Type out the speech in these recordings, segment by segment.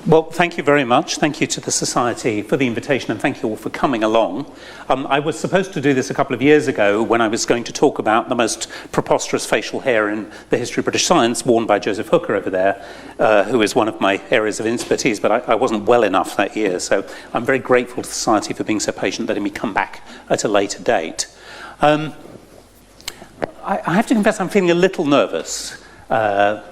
Well, thank you very much. Thank you to the Society for the invitation, and thank you all for coming along. I was supposed to do this a couple of years ago when I was going to talk about the most preposterous facial hair in the history of British science, worn by Joseph Hooker over there, who is one of my areas of expertise, but I wasn't well enough that year, so I'm very grateful to the Society for being so patient, letting me come back at a later date. I have to confess I'm feeling a little nervous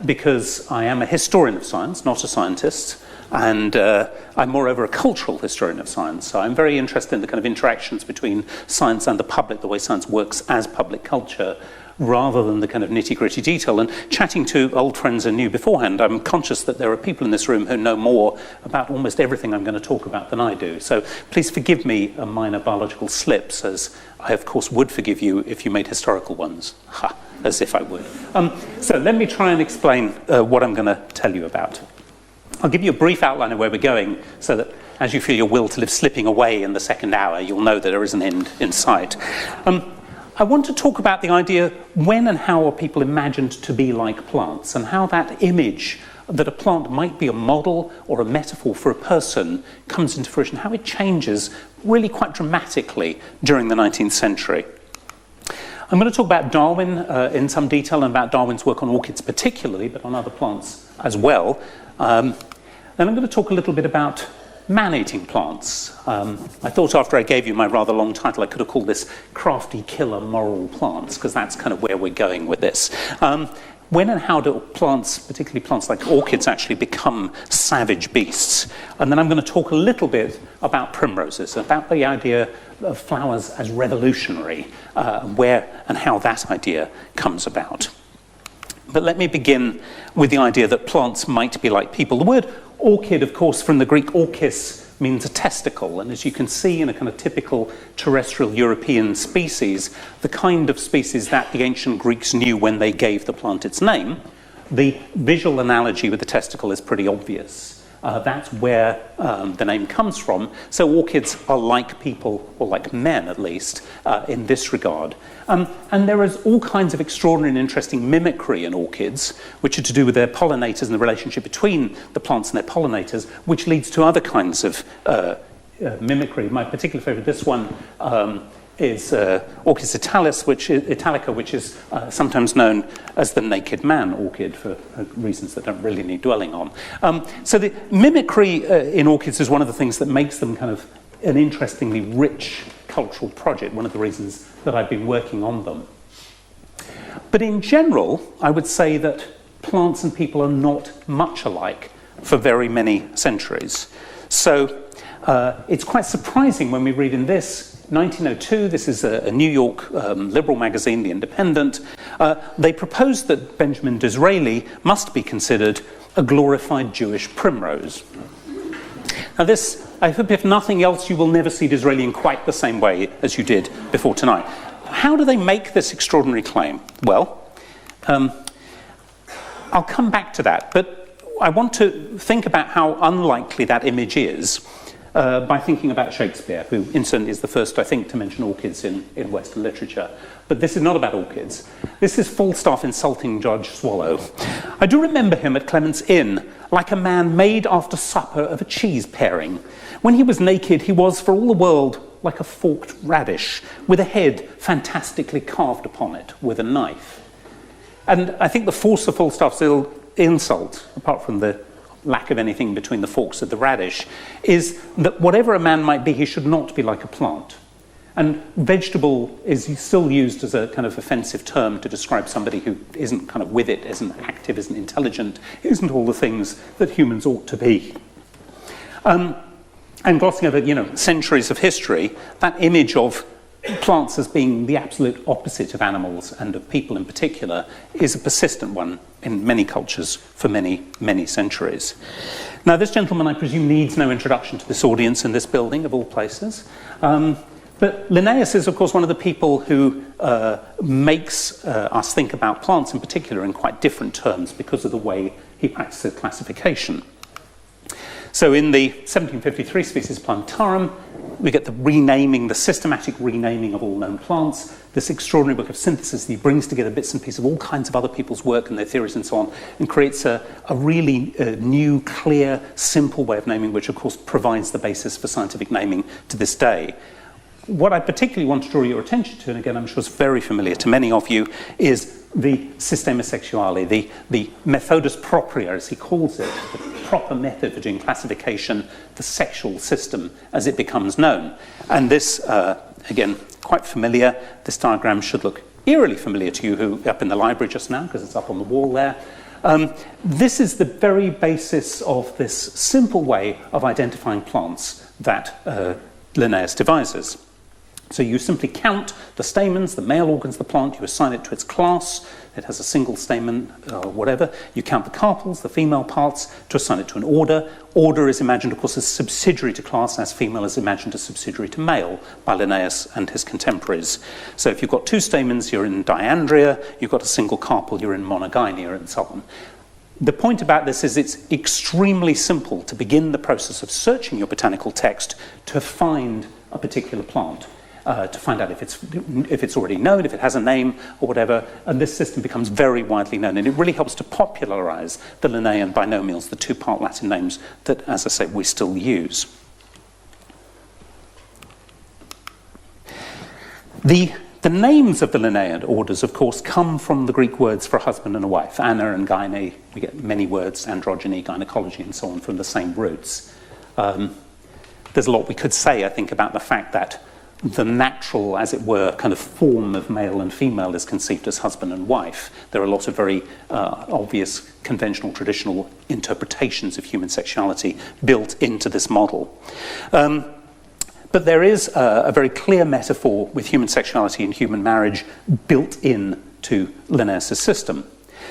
because I am a historian of science, not a scientist. And I'm moreover a cultural historian of science, so I'm very interested in the kind of interactions between science and the public, the way science works as public culture, rather than the kind of nitty-gritty detail. And chatting to old friends and new beforehand, I'm conscious that there are people in this room who know more about almost everything I'm going to talk about than I do. So please forgive me a minor biological slips, as I of course would forgive you if you made historical ones. Ha, as if I would. So let me try and explain what I'm going to tell you about. I'll give you a brief outline of where we're going, so that as you feel your will to live slipping away in the second hour, you'll know that there is an end in sight. I want to talk about the idea, when and how are people imagined to be like plants, and how that image that a plant might be a model or a metaphor for a person comes into fruition, how it changes really quite dramatically during the 19th century. I'm going to talk about Darwin in some detail, and about Darwin's work on orchids particularly, but on other plants as well. Then I'm going to talk a little bit about man-eating plants. I thought after I gave you my rather long title, I could have called this Crafty Killer Moral Plants, because that's kind of where we're going with this. When and how do plants, particularly plants like orchids, actually become savage beasts? And then I'm going to talk a little bit about primroses, about the idea of flowers as revolutionary, where and how that idea comes about. But let me begin with the idea that plants might be like people. The word orchid, of course, from the Greek orchis, means a testicle. And as you can see in a kind of typical terrestrial European species, the kind of species that the ancient Greeks knew when they gave the plant its name, the visual analogy with the testicle is pretty obvious. That's where the name comes from. So orchids are like people, or like men at least, in this regard. And there is all kinds of extraordinary and interesting mimicry in orchids, which are to do with their pollinators and the relationship between the plants and their pollinators, which leads to other kinds of mimicry. My particular favourite, this one, is Orchis italica, which is sometimes known as the naked man orchid for reasons that don't really need dwelling on. So the mimicry in orchids is one of the things that makes them kind of an interestingly rich cultural project, one of the reasons that I've been working on them. But in general, I would say that plants and people are not much alike for very many centuries. So it's quite surprising when we read in this 1902, this is a New York liberal magazine, The Independent. They proposed that Benjamin Disraeli must be considered a glorified Jewish primrose. Now this, I hope if nothing else, you will never see Disraeli in quite the same way as you did before tonight. How do they make this extraordinary claim? Well, I'll come back to that, but I want to think about how unlikely that image is by thinking about Shakespeare, who incidentally is the first, I think, to mention orchids in Western literature. But this is not about orchids. This is Falstaff insulting Judge Swallow. I do remember him at Clement's Inn, like a man made after supper of a cheese paring. When he was naked, he was, for all the world, like a forked radish, with a head fantastically carved upon it with a knife. And I think the force of Falstaff's insult, apart from the lack of anything between the forks of the radish, is that whatever a man might be, he should not be like a plant. And vegetable is still used as a kind of offensive term to describe somebody who isn't kind of with it, isn't active, isn't intelligent, isn't all the things that humans ought to be. And glossing over, centuries of history, that image of plants as being the absolute opposite of animals and of people in particular is a persistent one in many cultures for many, many centuries. Now, this gentleman, I presume, needs no introduction to this audience in this building, of all places. But Linnaeus is, of course, one of the people who makes us think about plants in particular in quite different terms because of the way he practices classification. So in the 1753 species Plantarum, we get the renaming, the systematic renaming of all known plants, this extraordinary book of synthesis that he brings together bits and pieces of all kinds of other people's work and their theories and so on, and creates a really new, clear, simple way of naming, which of course provides the basis for scientific naming to this day. What I particularly want to draw your attention to, and again I'm sure it's very familiar to many of you, is the Systema Sexuale, the methodus propria, as he calls it, the proper method for doing classification, the sexual system as it becomes known. And this, again, quite familiar. This diagram should look eerily familiar to you who up in the library just now, because it's up on the wall there. This is the very basis of this simple way of identifying plants that Linnaeus devises. So you simply count the stamens, the male organs of the plant, you assign it to its class, it has a single stamen or whatever, you count the carpels, the female parts, to assign it to an order. Order is imagined, of course, as subsidiary to class, as female is imagined as subsidiary to male by Linnaeus and his contemporaries. So if you've got two stamens, you're in diandria, you've got a single carpel, you're in monogynia, and so on. The point about this is it's extremely simple to begin the process of searching your botanical text to find a particular plant. To find out if it's already known, if it has a name or whatever, and this system becomes very widely known, and it really helps to popularise the Linnaean binomials, the two-part Latin names that, as I say, we still use. The names of the Linnaean orders, of course, come from the Greek words for a husband and a wife, ana and gyne. We get many words, androgyny, gynecology, and so on, from the same roots. There's a lot we could say, I think, about the fact that the natural, as it were, kind of form of male and female is conceived as husband and wife. There are a lot of very obvious conventional, traditional interpretations of human sexuality built into this model. But there is a very clear metaphor with human sexuality and human marriage built in to Linnaeus' system.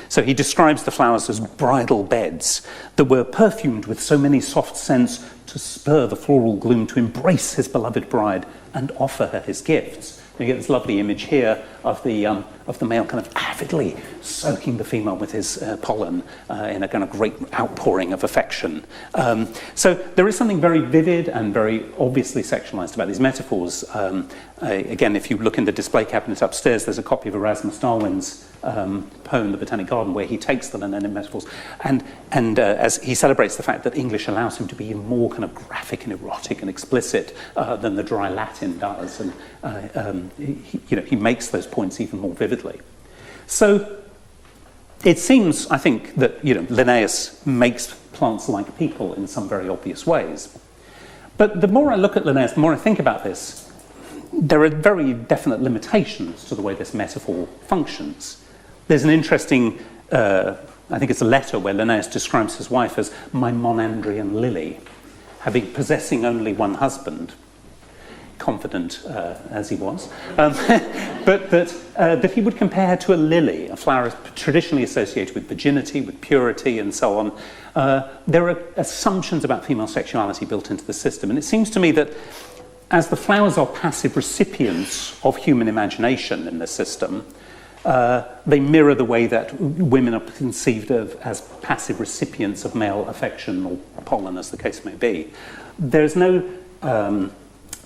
So he describes the flowers as bridal beds that were perfumed with so many soft scents to spur the floral gloom to embrace his beloved bride and offer her his gifts. You get this lovely image here of the male kind of avidly soaking the female with his pollen in a kind of great outpouring of affection. So there is something very vivid and very obviously sexualized about these metaphors. Again, if you look in the display cabinet upstairs, there's a copy of Erasmus Darwin's poem, The Botanic Garden, where he takes the Linnaean metaphors and as he celebrates the fact that English allows him to be more kind of graphic and erotic and explicit than the dry Latin does, and he makes those points even more vividly. So it seems, I think, that Linnaeus makes plants like people in some very obvious ways. But the more I look at Linnaeus, the more I think about this, there are very definite limitations to the way this metaphor functions. There's an interesting, I think it's a letter where Linnaeus describes his wife as my monandrian lily, possessing only one husband, confident as he was, but that he would compare her to a lily, a flower traditionally associated with virginity, with purity, and so on. There are assumptions about female sexuality built into the system, and it seems to me that as the flowers are passive recipients of human imagination in this system, they mirror the way that women are conceived of as passive recipients of male affection or pollen, as the case may be. There's no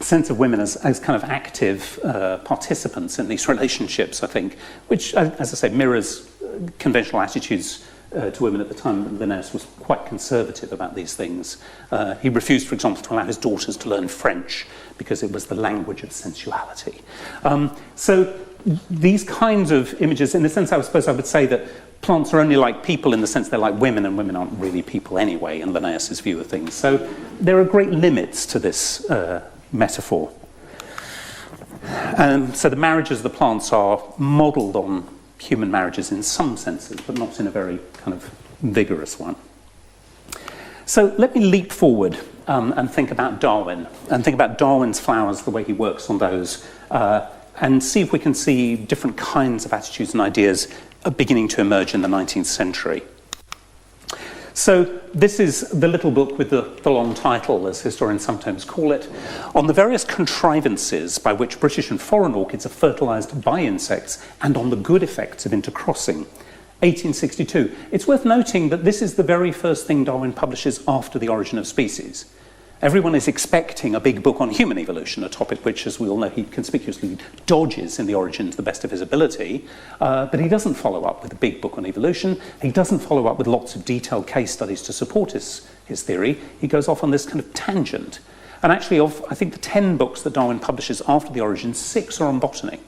sense of women as kind of active participants in these relationships, I think, which, as I say, mirrors conventional attitudes to women at the time. Linnaeus was quite conservative about these things. He refused, for example, to allow his daughters to learn French because it was the language of sensuality. So these kinds of images, in a sense, I suppose I would say that plants are only like people in the sense they're like women, and women aren't really people anyway, in Linnaeus' view of things. So there are great limits to this metaphor. So the marriages of the plants are modelled on human marriages in some senses, but not in a very kind of vigorous one. So let me leap forward and think about Darwin, and think about Darwin's flowers, the way he works on those, and see if we can see different kinds of attitudes and ideas beginning to emerge in the 19th century. So this is the little book with the long title, as historians sometimes call it, on the various contrivances by which British and foreign orchids are fertilised by insects and on the good effects of intercrossing. 1862. It's worth noting that this is the very first thing Darwin publishes after The Origin of Species. Everyone is expecting a big book on human evolution, a topic which, as we all know, he conspicuously dodges in The Origin to the best of his ability. But he doesn't follow up with a big book on evolution. He doesn't follow up with lots of detailed case studies to support his theory. He goes off on this kind of tangent. And actually, of, I think, the 10 books that Darwin publishes after The Origin, 6 are on botany.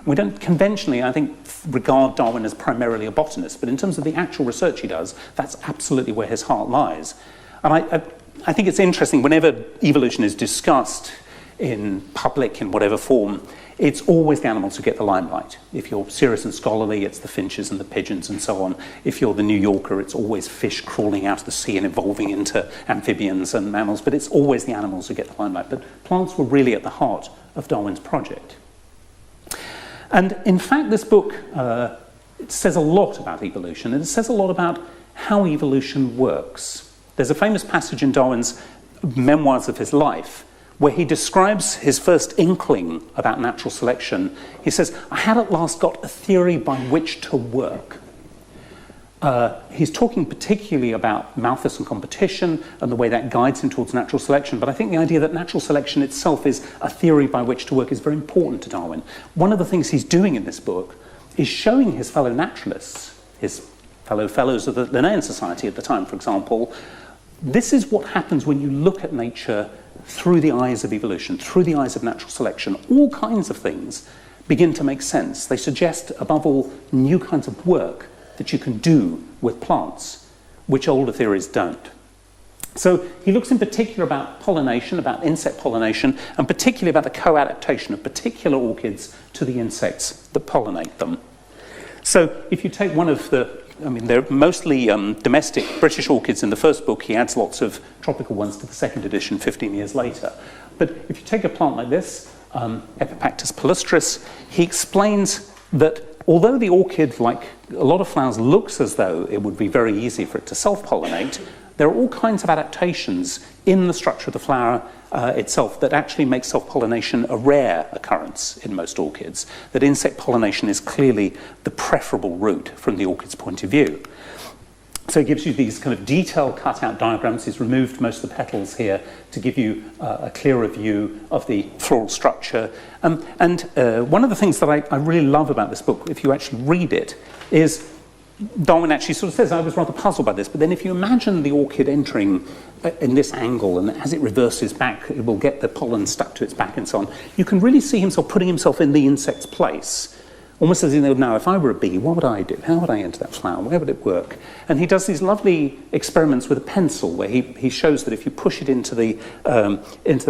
We don't conventionally, I think, regard Darwin as primarily a botanist, but in terms of the actual research he does, that's absolutely where his heart lies. And I think it's interesting, whenever evolution is discussed in public, in whatever form, it's always the animals who get the limelight. If you're serious and scholarly, it's the finches and the pigeons and so on. If you're the New Yorker, it's always fish crawling out of the sea and evolving into amphibians and mammals, but it's always the animals who get the limelight. But plants were really at the heart of Darwin's project. And in fact, this book it says a lot about evolution, and it says a lot about how evolution works. There's a famous passage in Darwin's memoirs of his life where he describes his first inkling about natural selection. He says, I had at last got a theory by which to work. He's talking particularly about Malthus and competition and the way that guides him towards natural selection, but I think the idea that natural selection itself is a theory by which to work is very important to Darwin. One of the things he's doing in this book is showing his fellow naturalists, his fellow fellows of the Linnean Society at the time, for example, this is what happens when you look at nature through the eyes of evolution, through the eyes of natural selection. All kinds of things begin to make sense. They suggest, above all, new kinds of work that you can do with plants, which older theories don't. So he looks in particular about pollination, about insect pollination, and particularly about the co-adaptation of particular orchids to the insects that pollinate them. So if you take one of they're mostly domestic British orchids in the first book. He adds lots of tropical ones to the second edition 15 years later. But if you take a plant like this, Epipactis palustris, he explains that although the orchid, like a lot of flowers, looks as though it would be very easy for it to self-pollinate, there are all kinds of adaptations in the structure of the flower itself that actually make self-pollination a rare occurrence in most orchids, that insect pollination is clearly the preferable route from the orchid's point of view. So it gives you these kind of detailed cut-out diagrams. He's removed most of the petals here to give you a clearer view of the floral structure. And one of the things that I really love about this book, if you actually read it, is Darwin actually sort of says, I was rather puzzled by this, but then if you imagine the orchid entering in this angle, and as it reverses back, it will get the pollen stuck to its back and so on, you can really see himself putting himself in the insect's place. Almost as though, now, if I were a bee, what would I do? How would I enter that flower? Where would it work? And he does these lovely experiments with a pencil where he shows that if you push it into the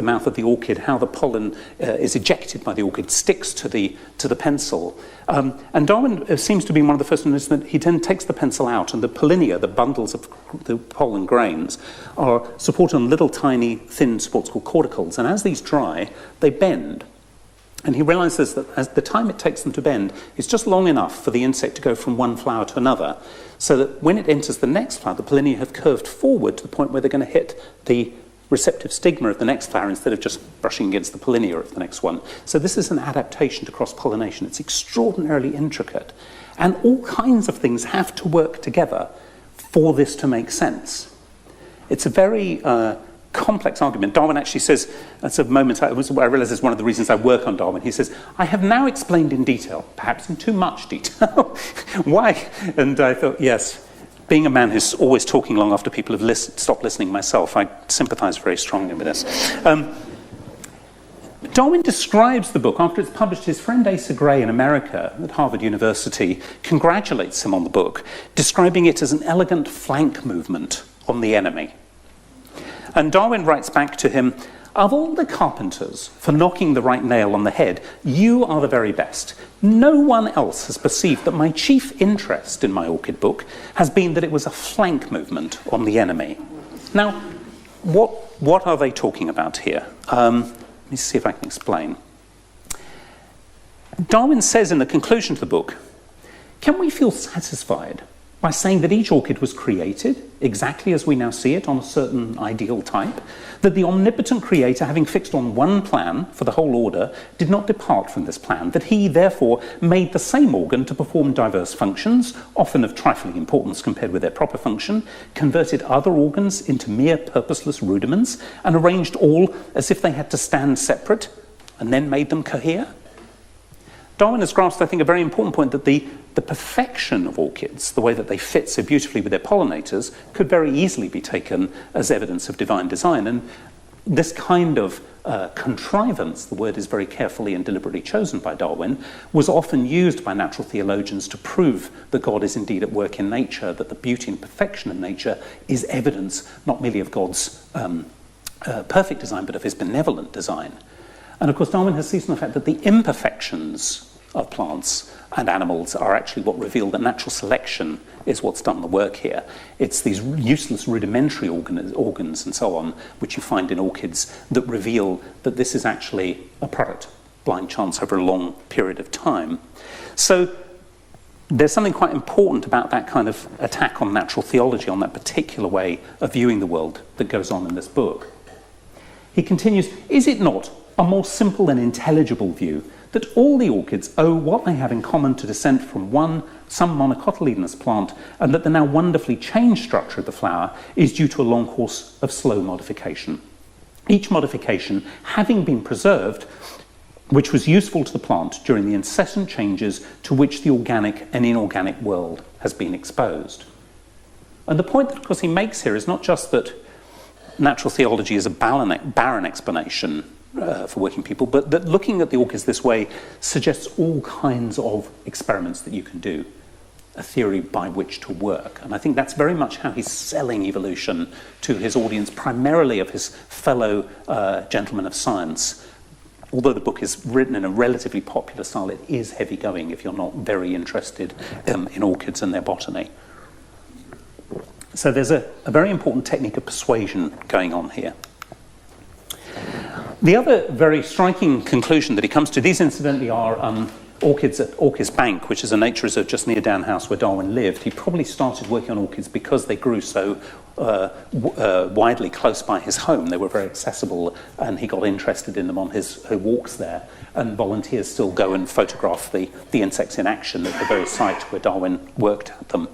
mouth of the orchid, how the pollen is ejected by the orchid, sticks to the pencil. And Darwin seems to be one of the first to notice that he then takes the pencil out, and the pollinia, the bundles of the pollen grains, are supported on little tiny thin supports called corticles. And as these dry, they bend. And he realizes that as the time it takes them to bend is just long enough for the insect to go from one flower to another, so that when it enters the next flower, the pollinia have curved forward to the point where they're going to hit the receptive stigma of the next flower instead of just brushing against the pollinia of the next one. So this is an adaptation to cross-pollination. It's extraordinarily intricate. And all kinds of things have to work together for this to make sense. It's a very complex argument. Darwin actually says, that's a moment I realize is one of the reasons I work on Darwin. He says, I have now explained in detail, perhaps in too much detail, why. And I thought, yes, being a man who's always talking long after people have stopped listening myself, I sympathize very strongly with this. Darwin describes the book, after it's published, his friend Asa Gray in America at Harvard University congratulates him on the book, describing it as an elegant flank movement on the enemy. And Darwin writes back to him, of all the carpenters for knocking the right nail on the head, you are the very best. No one else has perceived that my chief interest in my orchid book has been that it was a flank movement on the enemy. Now, what are they talking about here? Let me see if I can explain. Darwin says in the conclusion to the book, can we feel satisfied by saying that each orchid was created exactly as we now see it on a certain ideal type, that the omnipotent creator, having fixed on one plan for the whole order, did not depart from this plan, that he therefore made the same organ to perform diverse functions, often of trifling importance compared with their proper function, converted other organs into mere purposeless rudiments, and arranged all as if they had to stand separate, and then made them cohere. Darwin has grasped, I think, a very important point that the perfection of orchids, the way that they fit so beautifully with their pollinators, could very easily be taken as evidence of divine design. And this kind of contrivance, the word is very carefully and deliberately chosen by Darwin, was often used by natural theologians to prove that God is indeed at work in nature, that the beauty and perfection of nature is evidence not merely of God's perfect design, but of his benevolent design. And of course, Darwin has seized on the fact that the imperfections of plants and animals are actually what reveal that natural selection is what's done the work here. It's these useless rudimentary organs and so on, which you find in orchids, that reveal that this is actually a product, blind chance over a long period of time. So there's something quite important about that kind of attack on natural theology, on that particular way of viewing the world that goes on in this book. He continues, is it not a more simple and intelligible view that all the orchids owe what they have in common to descent from some monocotyledonous plant, and that the now wonderfully changed structure of the flower is due to a long course of slow modification, each modification having been preserved which was useful to the plant during the incessant changes to which the organic and inorganic world has been exposed. And the point that, of course, he makes here is not just that natural theology is a barren explanation for working people, but that looking at the orchids this way suggests all kinds of experiments that you can do, a theory by which to work. And I think that's very much how he's selling evolution to his audience, primarily of his fellow gentlemen of science. Although the book is written in a relatively popular style, it is heavy going if you're not very interested in orchids and their botany. So there's a very important technique of persuasion going on here. The other very striking conclusion that he comes to, these incidentally are orchids at Orchis Bank, which is a nature reserve just near Down House where Darwin lived. He probably started working on orchids because they grew so widely close by his home. They were very accessible, and he got interested in them on his walks there. And volunteers still go and photograph the insects in action at the very site where Darwin worked at them.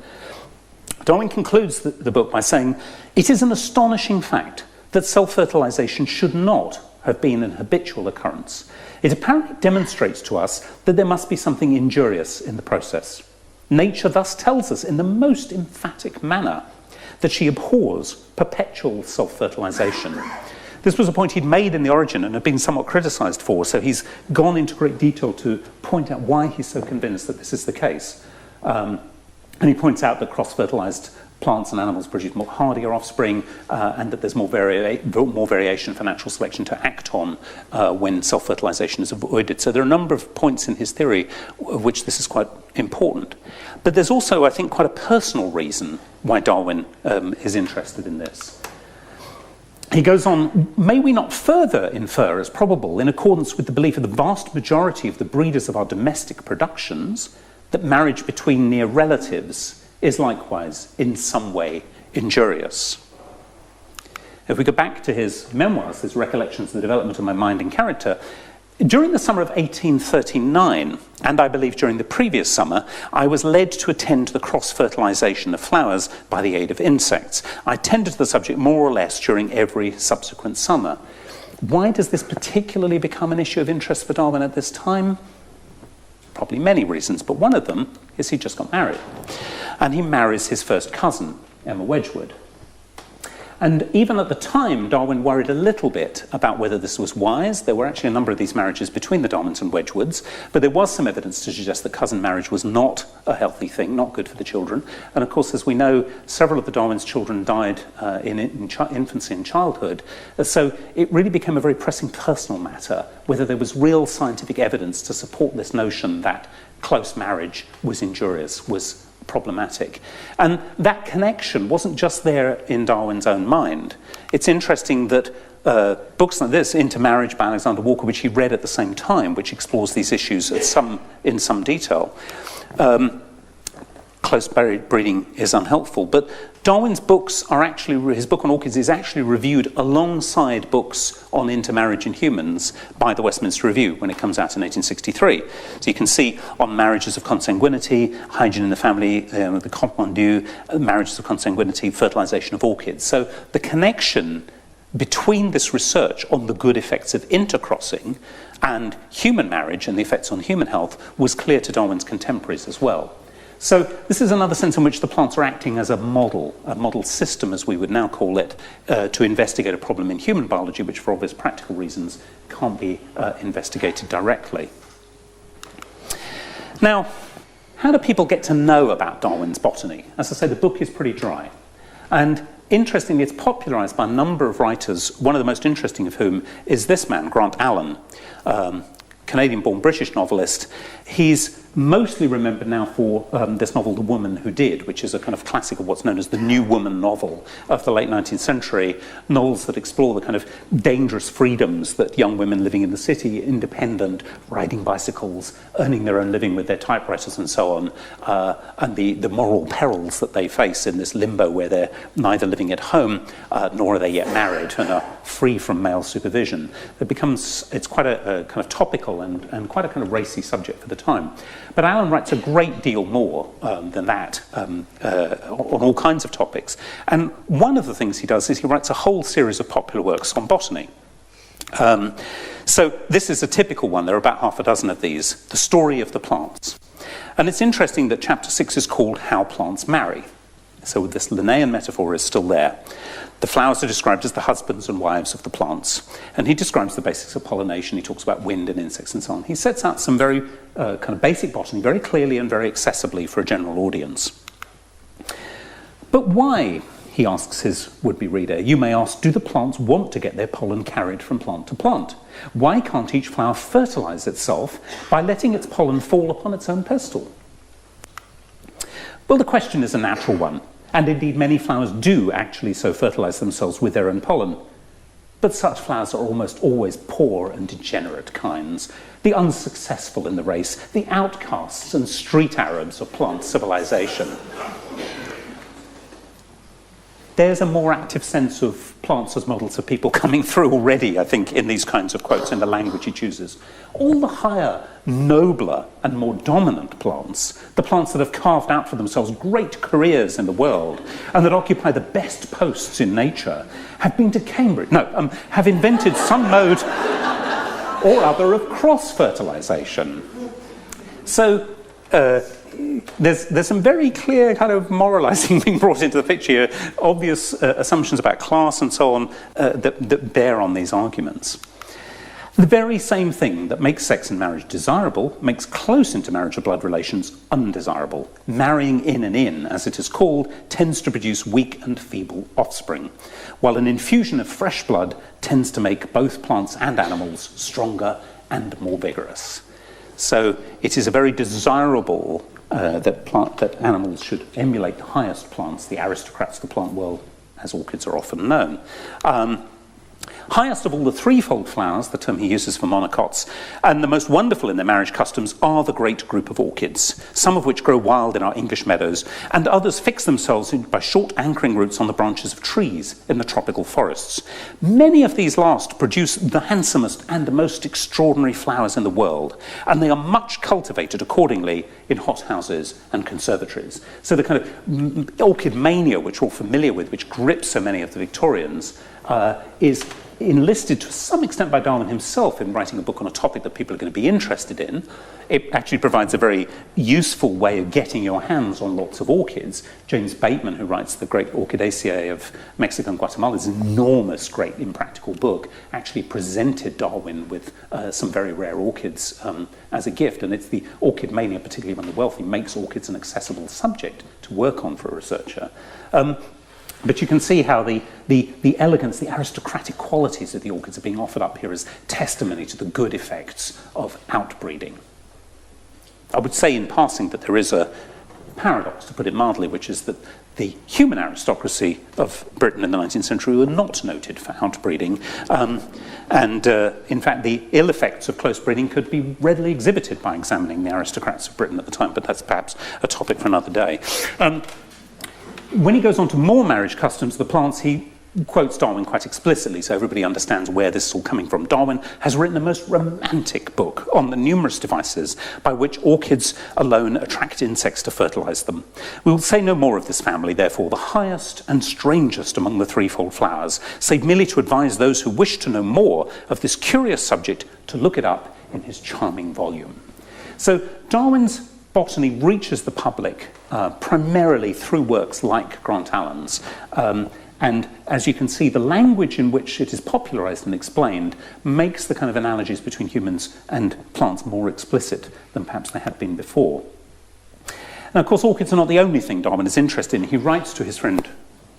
Darwin concludes the book by saying, "It is an astonishing fact that self-fertilization should not have been an habitual occurrence. It apparently demonstrates to us that there must be something injurious in the process. Nature thus tells us in the most emphatic manner that she abhors perpetual self-fertilization." This was a point he'd made in the Origin and had been somewhat criticized for, so he's gone into great detail to point out why he's so convinced that this is the case. And he points out that cross-fertilized plants and animals produce more hardier offspring, and that there's more variation for natural selection to act on when self-fertilization is avoided. So there are a number of points in his theory of which this is quite important. But there's also, I think, quite a personal reason why Darwin is interested in this. He goes on, "May we not further infer as probable, in accordance with the belief of the vast majority of the breeders of our domestic productions, that marriage between near relatives is likewise in some way injurious?" If we go back to his memoirs, his recollections of the development of my mind and character, during the summer of 1839, and I believe during the previous summer, I was led to attend to the cross-fertilization of flowers by the aid of insects. I attended to the subject more or less during every subsequent summer. Why does this particularly become an issue of interest for Darwin at this time? Probably many reasons, but one of them is he just got married. And he marries his first cousin, Emma Wedgwood. And even at the time, Darwin worried a little bit about whether this was wise. There were actually a number of these marriages between the Darwins and Wedgwoods, but there was some evidence to suggest that cousin marriage was not a healthy thing, not good for the children. And of course, as we know, several of the Darwins' children died in infancy and childhood. So it really became a very pressing personal matter, whether there was real scientific evidence to support this notion that close marriage was injurious, was problematic. And that connection wasn't just there in Darwin's own mind. It's interesting that books like this, Intermarriage by Alexander Walker, which he read at the same time, which explores these issues in some detail, close breeding is unhelpful. But Darwin's books are actually, his book on orchids is actually reviewed alongside books on intermarriage in humans by the Westminster Review when it comes out in 1863. So you can see on marriages of consanguinity, hygiene in the family, the compte marriages of consanguinity, fertilization of orchids. So the connection between this research on the good effects of intercrossing and human marriage and the effects on human health was clear to Darwin's contemporaries as well. So this is another sense in which the plants are acting as a model system, as we would now call it, to investigate a problem in human biology, which for obvious practical reasons can't be investigated directly. Now, how do people get to know about Darwin's botany? As I say, the book is pretty dry. And interestingly, it's popularised by a number of writers, one of the most interesting of whom is this man, Grant Allen, Canadian-born British novelist. He's mostly remembered now for this novel, The Woman Who Did, which is a kind of classic of what's known as the New Woman novel of the late 19th century, novels that explore the kind of dangerous freedoms that young women living in the city, independent, riding bicycles, earning their own living with their typewriters and so on, and the moral perils that they face in this limbo where they're neither living at home nor are they yet married and are free from male supervision. It's quite a kind of topical and quite a kind of racy subject for the time. But Allen writes a great deal more than that on all kinds of topics. And one of the things he does is he writes a whole series of popular works on botany. So this is a typical one. There are about half a dozen of these. The Story of the Plants. And it's interesting that chapter 6 is called How Plants Marry. So this Linnaean metaphor is still there. The flowers are described as the husbands and wives of the plants. And he describes the basics of pollination. He talks about wind and insects and so on. He sets out some very kind of basic botany very clearly and very accessibly for a general audience. But why, he asks his would-be reader, you may ask, do the plants want to get their pollen carried from plant to plant? Why can't each flower fertilise itself by letting its pollen fall upon its own pestle? Well, the question is a natural one. And indeed, many flowers do actually so fertilise themselves with their own pollen. But such flowers are almost always poor and degenerate kinds, the unsuccessful in the race, the outcasts and street Arabs of plant civilization. There's a more active sense of plants as models of people coming through already, I think, in these kinds of quotes, in the language he chooses. All the higher, nobler and more dominant plants, the plants that have carved out for themselves great careers in the world and that occupy the best posts in nature, have invented some mode or other of cross-fertilization. So there's some very clear kind of moralizing being brought into the picture here, obvious assumptions about class and so on that bear on these arguments. The very same thing that makes sex and marriage desirable makes close intermarriage of blood relations undesirable. Marrying in, as it is called, tends to produce weak and feeble offspring, while an infusion of fresh blood tends to make both plants and animals stronger and more vigorous. So it is a very desirable that animals should emulate the highest plants, the aristocrats of the plant world, as orchids are often known. Highest of all the threefold flowers, the term he uses for monocots, and the most wonderful in their marriage customs are the great group of orchids, some of which grow wild in our English meadows, and others fix themselves by short anchoring roots on the branches of trees in the tropical forests. Many of these last produce the handsomest and most extraordinary flowers in the world, and they are much cultivated accordingly in hothouses and conservatories. So the kind of orchid mania, which we're all familiar with, which grips so many of the Victorians, is enlisted to some extent by Darwin himself in writing a book on a topic that people are going to be interested in. It actually provides a very useful way of getting your hands on lots of orchids. James Bateman, who writes the great Orchidaceae of Mexico and Guatemala, is an enormous, great, impractical book, actually presented Darwin with some very rare orchids as a gift. And it's the orchid mania, particularly among the wealthy, makes orchids an accessible subject to work on for a researcher. But you can see how the elegance, the aristocratic qualities of the orchids are being offered up here as testimony to the good effects of outbreeding. I would say in passing that there is a paradox, to put it mildly, which is that the human aristocracy of Britain in the 19th century were not noted for outbreeding. And in fact, the ill effects of close breeding could be readily exhibited by examining the aristocrats of Britain at the time, but that's perhaps a topic for another day. When he goes on to more marriage customs, the plants, he quotes Darwin quite explicitly, so everybody understands where this is all coming from. Darwin has written a most romantic book on the numerous devices by which orchids alone attract insects to fertilize them. We will say no more of this family, therefore, the highest and strangest among the threefold flowers, save merely to advise those who wish to know more of this curious subject to look it up in his charming volume. So Darwin's botany reaches the public primarily through works like Grant Allen's. And as you can see, the language in which it is popularized and explained makes the kind of analogies between humans and plants more explicit than perhaps they had been before. Now, of course, orchids are not the only thing Darwin is interested in. He writes to his friend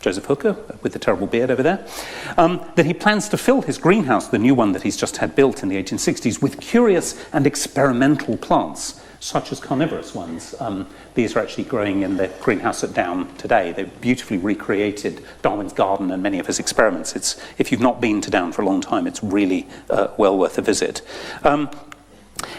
Joseph Hooker, with the terrible beard over there, that he plans to fill his greenhouse, the new one that he's just had built in the 1860s, with curious and experimental plants, such as carnivorous ones. These are actually growing in the greenhouse at Down today. They've beautifully recreated Darwin's garden and many of his experiments. If you've not been to Down for a long time, it's really well worth a visit.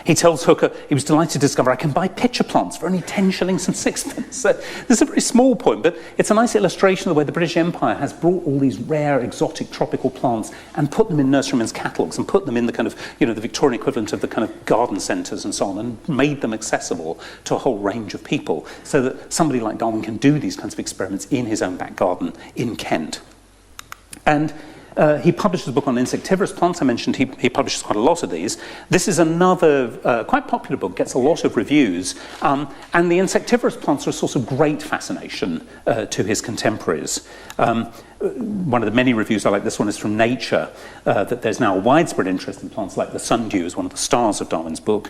He tells Hooker he was delighted to discover I can buy pitcher plants for only 10 shillings and sixpence. So this is a very small point, but it's a nice illustration of the way the British Empire has brought all these rare, exotic, tropical plants and put them in nurserymen's catalogues and put them in the kind of, the Victorian equivalent of the kind of garden centres and so on, and made them accessible to a whole range of people so that somebody like Darwin can do these kinds of experiments in his own back garden in Kent. And he publishes a book on insectivorous plants. I mentioned he publishes quite a lot of these. This is another quite popular book, gets a lot of reviews, and the insectivorous plants are a source of great fascination to his contemporaries. One of the many reviews I like, this one is from Nature, that there's now a widespread interest in plants like the sundew as one of the stars of Darwin's book.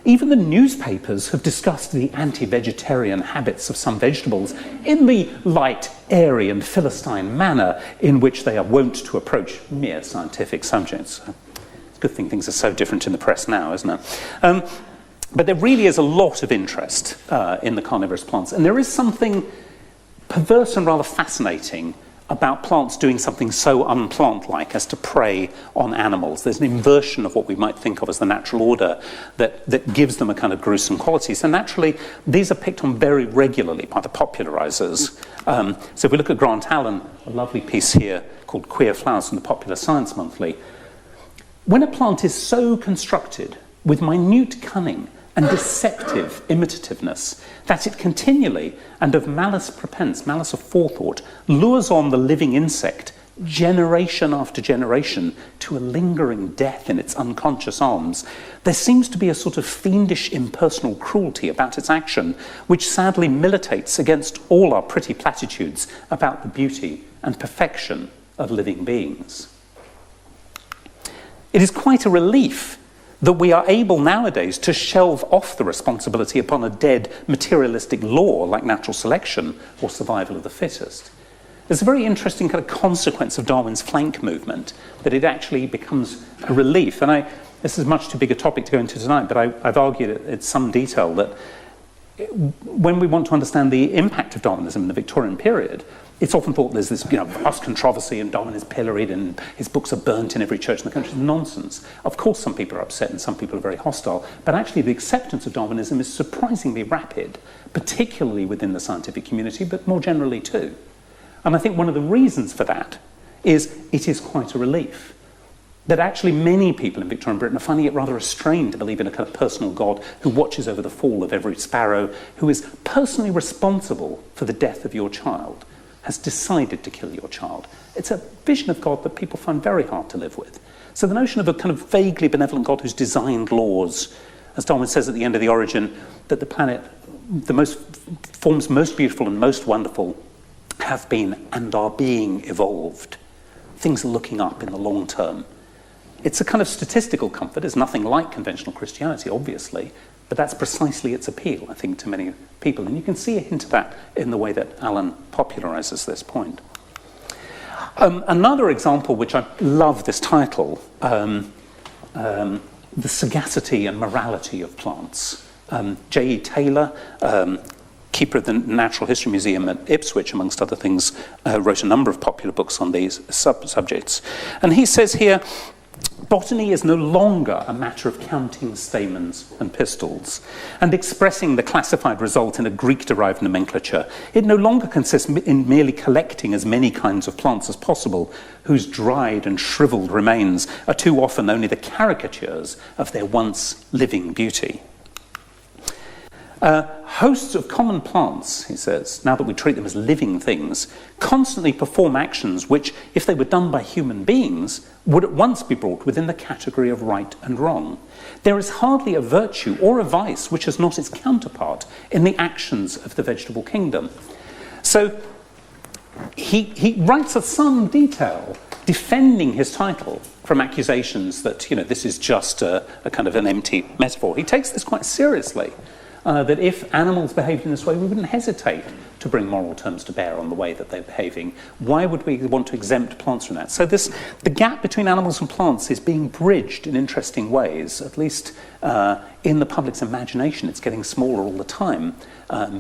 Even the newspapers have discussed the anti-vegetarian habits of some vegetables in the light, airy and philistine manner in which they are wont to approach mere scientific subjects. It's a good thing things are so different in the press now, isn't it? But there really is a lot of interest in the carnivorous plants, and there is something perverse and rather fascinating about plants doing something so unplant-like as to prey on animals. There's an inversion of what we might think of as the natural order that gives them a kind of gruesome quality. So naturally, these are picked on very regularly by the popularizers. So if we look at Grant Allen, a lovely piece here called Queer Flowers from the Popular Science Monthly, when a plant is so constructed with minute cunning and deceptive imitativeness that it continually, and of malice prepense, malice of forethought, lures on the living insect generation after generation to a lingering death in its unconscious arms, there seems to be a sort of fiendish impersonal cruelty about its action, which sadly militates against all our pretty platitudes about the beauty and perfection of living beings. It is quite a relief that we are able nowadays to shelve off the responsibility upon a dead materialistic law like natural selection or survival of the fittest. There's a very interesting kind of consequence of Darwin's flank movement, that it actually becomes a relief. And this is much too big a topic to go into tonight, but I've argued in some detail that when we want to understand the impact of Darwinism in the Victorian period, it's often thought there's this vast controversy and Darwin is pilloried and his books are burnt in every church in the country. It's nonsense. Of course some people are upset and some people are very hostile, but actually the acceptance of Darwinism is surprisingly rapid, particularly within the scientific community, but more generally too. And I think one of the reasons for that is it is quite a relief. That actually many people in Victorian Britain are finding it rather a strain to believe in a kind of personal God who watches over the fall of every sparrow, who is personally responsible for the death of your child, has decided to kill your child. It's a vision of God that people find very hard to live with. So the notion of a kind of vaguely benevolent God who's designed laws, as Darwin says at the end of The Origin, that the planet, forms most beautiful and most wonderful have been and are being evolved. Things are looking up in the long term. It's a kind of statistical comfort. It's nothing like conventional Christianity, obviously, but that's precisely its appeal, I think, to many people. And you can see a hint of that in the way that Allen popularizes this point. Another example, which I love this title, The Sagacity and Morality of Plants. J.E. Taylor, keeper of the Natural History Museum at Ipswich, amongst other things, wrote a number of popular books on these subjects. And he says here, Botany is no longer a matter of counting stamens and pistils and expressing the classified result in a Greek-derived nomenclature. It no longer consists in merely collecting as many kinds of plants as possible, whose dried and shriveled remains are too often only the caricatures of their once living beauty. Hosts of common plants, he says, now that we treat them as living things, constantly perform actions which, if they were done by human beings, would at once be brought within the category of right and wrong. There is hardly a virtue or a vice which has not its counterpart in the actions of the vegetable kingdom. So he writes with some detail defending his title from accusations that, this is just a kind of an empty metaphor. He takes this quite seriously. That if animals behaved in this way, we wouldn't hesitate to bring moral terms to bear on the way that they're behaving. Why would we want to exempt plants from that? So the gap between animals and plants is being bridged in interesting ways, at least in the public's imagination. It's getting smaller all the time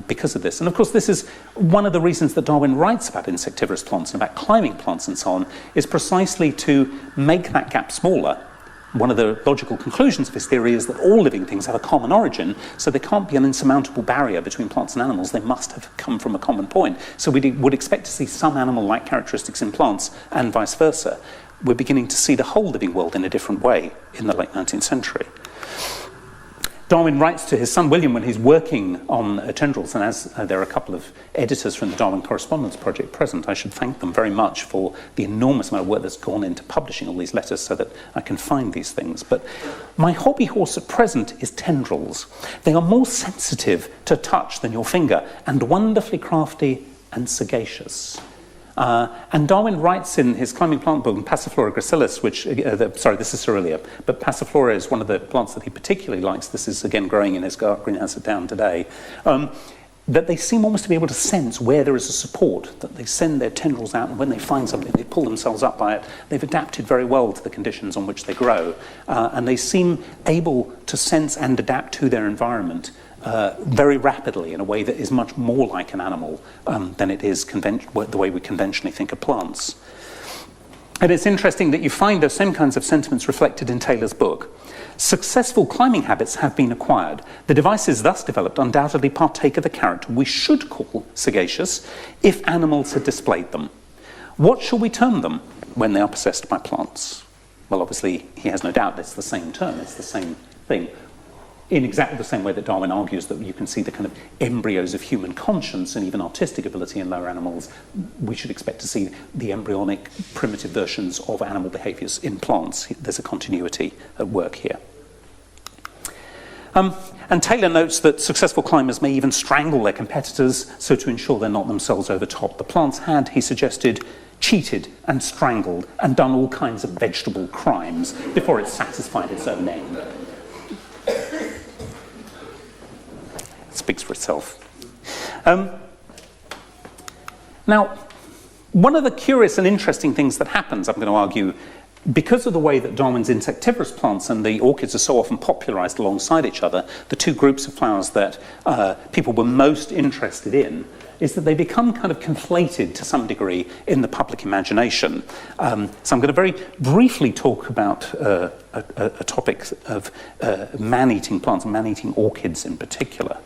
because of this. And of course, this is one of the reasons that Darwin writes about insectivorous plants and about climbing plants and so on, is precisely to make that gap smaller. One of the logical conclusions of his theory is that all living things have a common origin, so there can't be an insurmountable barrier between plants and animals. They must have come from a common point. So we would expect to see some animal-like characteristics in plants and vice versa. We're beginning to see the whole living world in a different way in the late 19th century. Darwin writes to his son William when he's working on tendrils, and as there are a couple of editors from the Darwin Correspondence Project present, I should thank them very much for the enormous amount of work that's gone into publishing all these letters so that I can find these things. But my hobby horse at present is tendrils. They are more sensitive to touch than your finger, and wonderfully crafty and sagacious. And Darwin writes in his climbing plant book, Passiflora gracilis, this is Cerealia, but Passiflora is one of the plants that he particularly likes. This is, again, growing in his greenhouse at Down today. That they seem almost to be able to sense where there is a support, that they send their tendrils out, and when they find something, they pull themselves up by it. They've adapted very well to the conditions on which they grow, and they seem able to sense and adapt to their environment very rapidly in a way that is much more like an animal than it is the way we conventionally think of plants. And it's interesting that you find those same kinds of sentiments reflected in Taylor's book. Successful climbing habits have been acquired. The devices thus developed undoubtedly partake of the character we should call sagacious if animals had displayed them. What shall we term them when they are possessed by plants? Well, obviously, he has no doubt it's the same term, it's the same thing. In exactly the same way that Darwin argues that you can see the kind of embryos of human conscience and even artistic ability in lower animals, we should expect to see the embryonic primitive versions of animal behaviours in plants. There's a continuity at work here. And Taylor notes that successful climbers may even strangle their competitors so to ensure they're not themselves overtopped. The plants had, he suggested, cheated and strangled and done all kinds of vegetable crimes before it satisfied its own end. Speaks for itself. Now, one of the curious and interesting things that happens, I'm going to argue, because of the way that Darwin's insectivorous plants and the orchids are so often popularized alongside each other, the two groups of flowers that people were most interested in, is that they become kind of conflated to some degree in the public imagination. So I'm going to very briefly talk about a topic of man-eating plants, man-eating orchids in particular.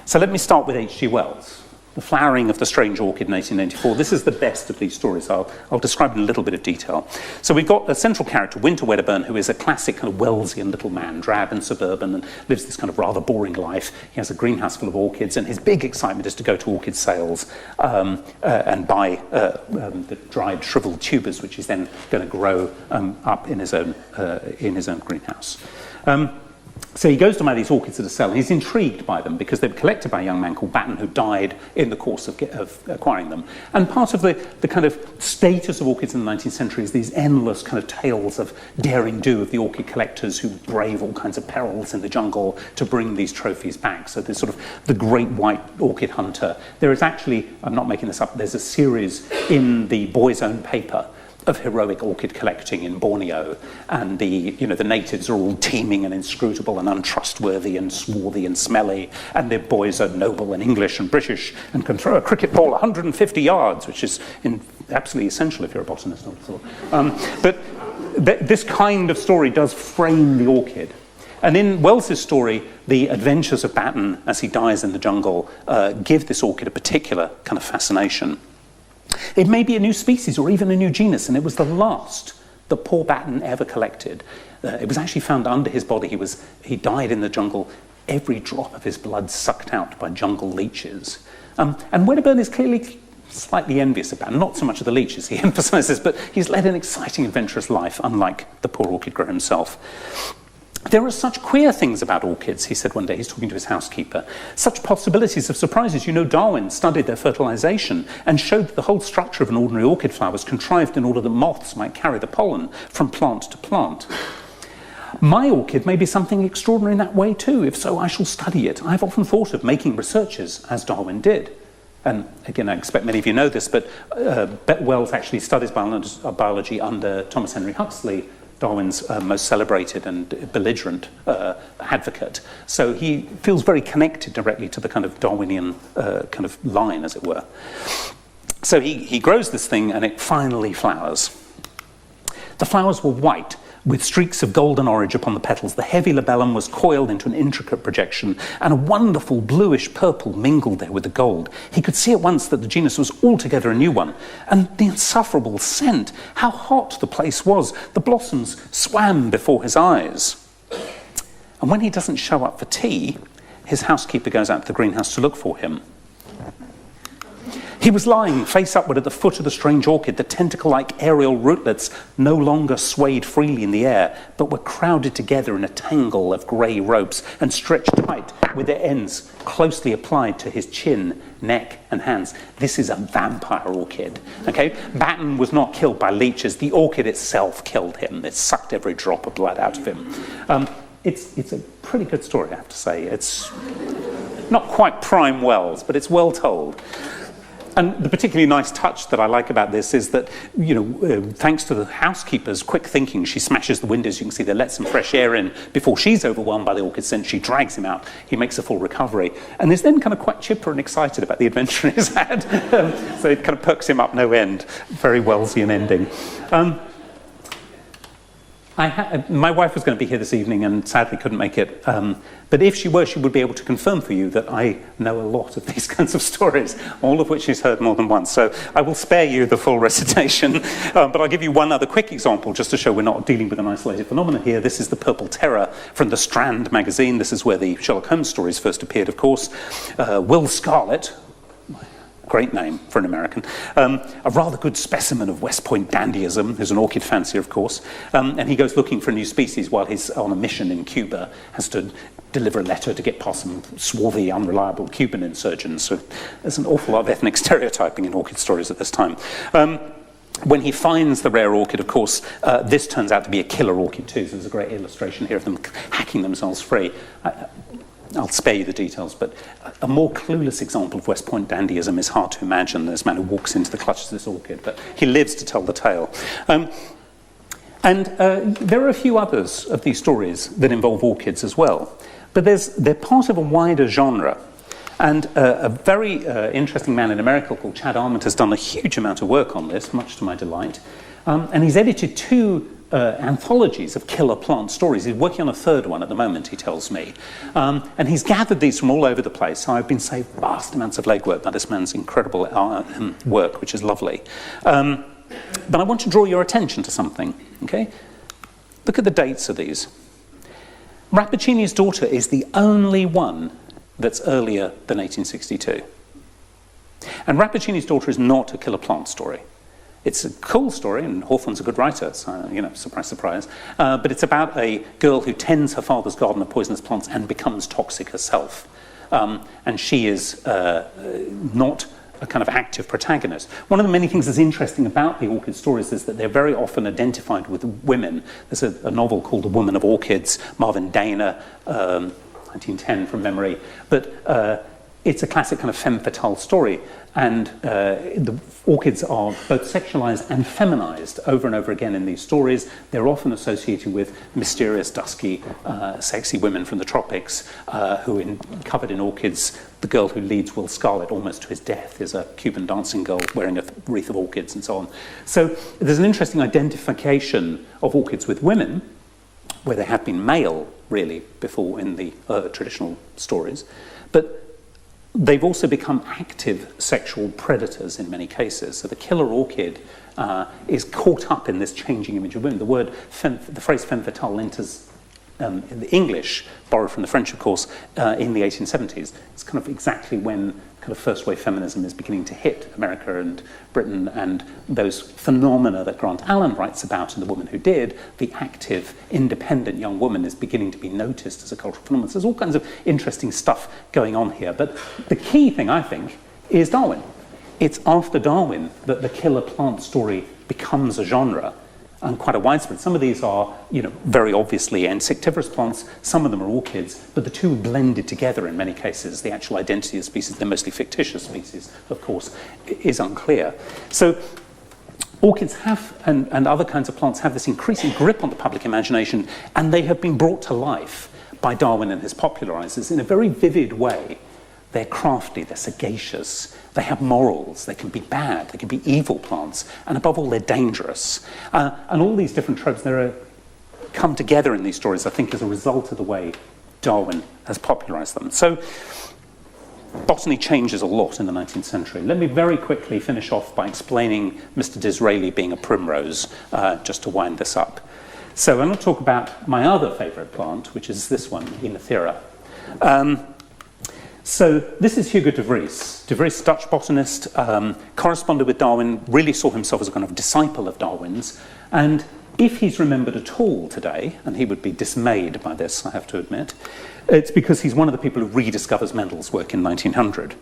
So let me start with H.G. Wells, The Flowering of the Strange Orchid in 1894. This is the best of these stories. I'll describe it in a little bit of detail. So we've got a central character, Winter Wedderburn, who is a classic kind of Wellesian little man, drab and suburban, and lives this kind of rather boring life. He has a greenhouse full of orchids, and his big excitement is to go to orchid sales and buy the dried, shriveled tubers, which he's then going to grow up in his own greenhouse. So he goes to buy these orchids at a sale, and he's intrigued by them because they were collected by a young man called Baton who died in the course of acquiring them. And part of the kind of status of orchids in the 19th century is these endless kind of tales of daring do of the orchid collectors who brave all kinds of perils in the jungle to bring these trophies back. So there's sort of the great white orchid hunter. There is actually, I'm not making this up, there's a series in the Boy's Own paper of heroic orchid collecting in Borneo, and the natives are all teeming and inscrutable and untrustworthy and swarthy and smelly, and their boys are noble and English and British and can throw a cricket ball 150 yards, which is absolutely essential if you're a botanist. But this kind of story does frame the orchid. And in Wells's story, the Adventures of Baton, as he dies in the jungle, give this orchid a particular kind of fascination. It may be a new species or even a new genus, and it was the last that poor Baton ever collected. It was actually found under his body. He died in the jungle, every drop of his blood sucked out by jungle leeches. And Wedderburn is clearly slightly envious of Baton, not so much of the leeches, he emphasises, but he's led an exciting, adventurous life, unlike the poor orchid grower himself. There are such queer things about orchids, he said one day, he's talking to his housekeeper, such possibilities of surprises. You know, Darwin studied their fertilisation and showed that the whole structure of an ordinary orchid flower was contrived in order that moths might carry the pollen from plant to plant. My orchid may be something extraordinary in that way too. If so, I shall study it. I've often thought of making researches, as Darwin did. And again, I expect many of you know this, but Wells actually studies biology under Thomas Henry Huxley, Darwin's most celebrated and belligerent advocate. So he feels very connected directly to the kind of Darwinian kind of line, as it were. So he grows this thing and it finally flowers. The flowers were white, with streaks of golden orange upon the petals. The heavy labellum was coiled into an intricate projection, and a wonderful bluish purple mingled there with the gold. He could see at once that the genus was altogether a new one. And the insufferable scent, how hot the place was. The blossoms swam before his eyes. And when he doesn't show up for tea, his housekeeper goes out to the greenhouse to look for him. He was lying face upward at the foot of the strange orchid. The tentacle-like aerial rootlets no longer swayed freely in the air, but were crowded together in a tangle of grey ropes and stretched tight with their ends closely applied to his chin, neck and hands. This is a vampire orchid. Okay? Baton was not killed by leeches. The orchid itself killed him. It sucked every drop of blood out of him. It's a pretty good story, I have to say. It's not quite prime Wells, but it's well told. And the particularly nice touch that I like about this is that, thanks to the housekeeper's quick thinking, she smashes the windows, you can see, they let some fresh air in before she's overwhelmed by the orchid scent. She drags him out, he makes a full recovery, and is then kind of quite chipper and excited about the adventure he's had. So it kind of perks him up no end. Very Wellsian ending. My wife was going to be here this evening and sadly couldn't make it. But if she were, she would be able to confirm for you that I know a lot of these kinds of stories, all of which she's heard more than once. So I will spare you the full recitation, but I'll give you one other quick example just to show we're not dealing with an isolated phenomenon here. This is the Purple Terror from the Strand magazine. This is where the Sherlock Holmes stories first appeared, of course. Will Scarlett, great name for an American, a rather good specimen of West Point dandyism, who's an orchid fancier, of course, and he goes looking for a new species while he's on a mission in Cuba, has to deliver a letter to get past some swarthy, unreliable Cuban insurgents. So there's an awful lot of ethnic stereotyping in orchid stories at this time. When he finds the rare orchid, of course, this turns out to be a killer orchid too, so there's a great illustration here of them hacking themselves free. I'll spare you the details, but a more clueless example of West Point dandyism is hard to imagine. There's a man who walks into the clutches of this orchid, but he lives to tell the tale. And there are a few others of these stories that involve orchids as well, but they're part of a wider genre. And a very interesting man in America called Chad Arment has done a huge amount of work on this, much to my delight. And he's edited two anthologies of killer plant stories. He's working on a third one at the moment, he tells me. And he's gathered these from all over the place. So I've been saved vast amounts of legwork by this man's incredible work, which is lovely. But I want to draw your attention to something, okay? Look at the dates of these. Rappaccinis Daughter is the only one that's earlier than 1862. And Rappaccinis Daughter is not a killer plant story. It's a cool story, and Hawthorne's a good writer, so, surprise, surprise. But it's about a girl who tends her father's garden of poisonous plants and becomes toxic herself. And she is not a kind of active protagonist. One of the many things that's interesting about the orchid stories is that they're very often identified with women. There's a novel called A Woman of Orchids, Marvin Dana, 1910 from memory. But it's a classic kind of femme fatale story. And the orchids are both sexualized and feminized over and over again in these stories. They're often associated with mysterious, dusky, sexy women from the tropics who, covered in orchids, the girl who leads Will Scarlet almost to his death is a Cuban dancing girl wearing a wreath of orchids and so on. So there's an interesting identification of orchids with women, where they have been male, really, before in the traditional stories. But they've also become active sexual predators in many cases. So the killer orchid is caught up in this changing image of women. The phrase femme fatale enters in the English, borrowed from the French, of course, in the 1870s. It's kind of exactly when kind of first-wave feminism is beginning to hit America and Britain, and those phenomena that Grant Allen writes about in The Woman Who Did, the active, independent young woman is beginning to be noticed as a cultural phenomenon. So there's all kinds of interesting stuff going on here. But the key thing, I think, is Darwin. It's after Darwin that the killer plant story becomes a genre, and quite a widespread. Some of these are, very obviously insectivorous plants. Some of them are orchids, but the two are blended together in many cases. The actual identity of species, they're mostly fictitious species, of course, is unclear. So orchids have, and other kinds of plants have this increasing grip on the public imagination, and they have been brought to life by Darwin and his popularizers in a very vivid way. They're crafty, they're sagacious, they have morals, they can be bad, they can be evil plants, and above all, they're dangerous. And all these different tropes come together in these stories, I think, as a result of the way Darwin has popularized them. So botany changes a lot in the 19th century. Let me very quickly finish off by explaining Mr. Disraeli being a primrose, just to wind this up. So I'm going to talk about my other favorite plant, which is this one, Enethera. So this is Hugo de Vries. De Vries, Dutch botanist, corresponded with Darwin, really saw himself as a kind of disciple of Darwin's. And if he's remembered at all today, and he would be dismayed by this, I have to admit, it's because he's one of the people who rediscovers Mendel's work in 1900.